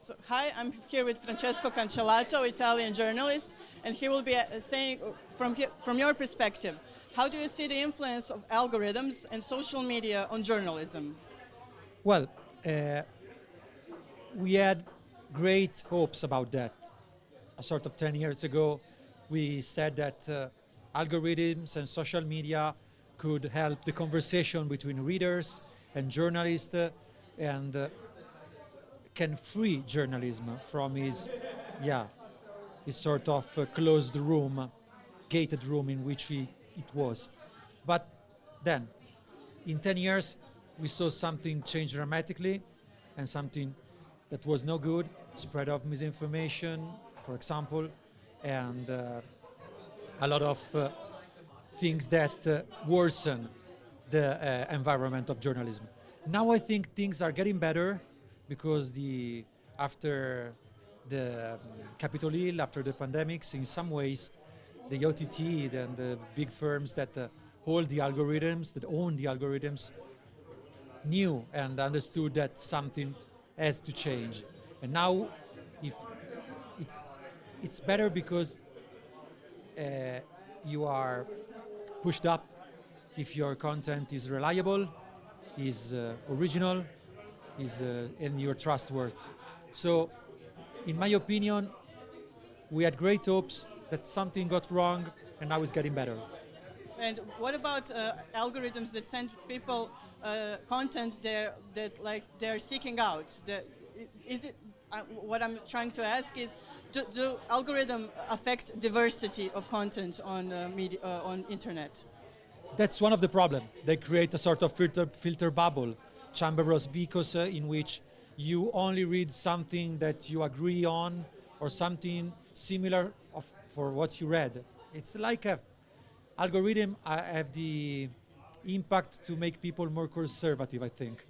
So, hi, I'm here with Francesco Cancellata, Italian journalist, and he will be saying, from your perspective, how do you see the influence of algorithms and social media on journalism? Well, we had great hopes about that. A sort of 10 years ago, we said that algorithms and social media could help the conversation between readers and journalists and can free journalism from his sort of closed room, gated room in which it was. But then, in 10 years, we saw something change dramatically and something that was no good, spread of misinformation, for example, and a lot of things that worsen the environment of journalism. Now I think things are getting better because after the Capitol Hill, after the pandemics, in some ways, the OTT and the big firms that hold the algorithms, that own the algorithms, knew and understood that something has to change. And now, if it's better because you are pushed up if your content is reliable, is original, and you're trustworthy. So, in my opinion, we had great hopes that something got wrong, and now it's getting better. And what about algorithms that send people content that they're seeking out? Is it what I'm trying to ask is, do algorithms affect diversity of content on media on internet? That's one of the problems. They create a sort of filter bubble, chamberos vicos, in which you only read something that you agree on or something similar for what you read. It's like algorithm have the impact to make people more conservative, I think.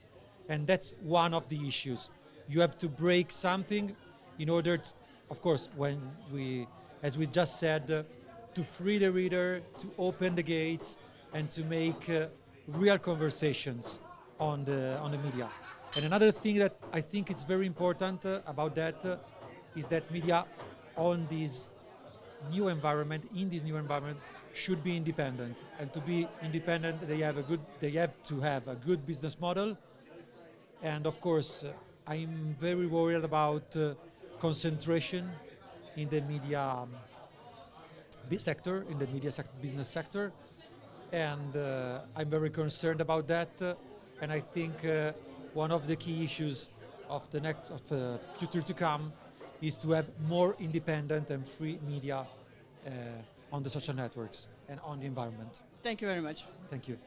And that's one of the issues. You have to break something in order to, of course, as we just said, to free the reader, to open the gates, and to make real conversations on the media. And another thing that I think is very important about that is that media in this new environment, should be independent. And to be independent, they have to have a good business model. And of course, I'm very worried about concentration in the media sector, in the business sector. And I'm very concerned about that. And I think one of the key issues of the future to come is to have more independent and free media on the social networks and on the environment. Thank you very much. Thank you.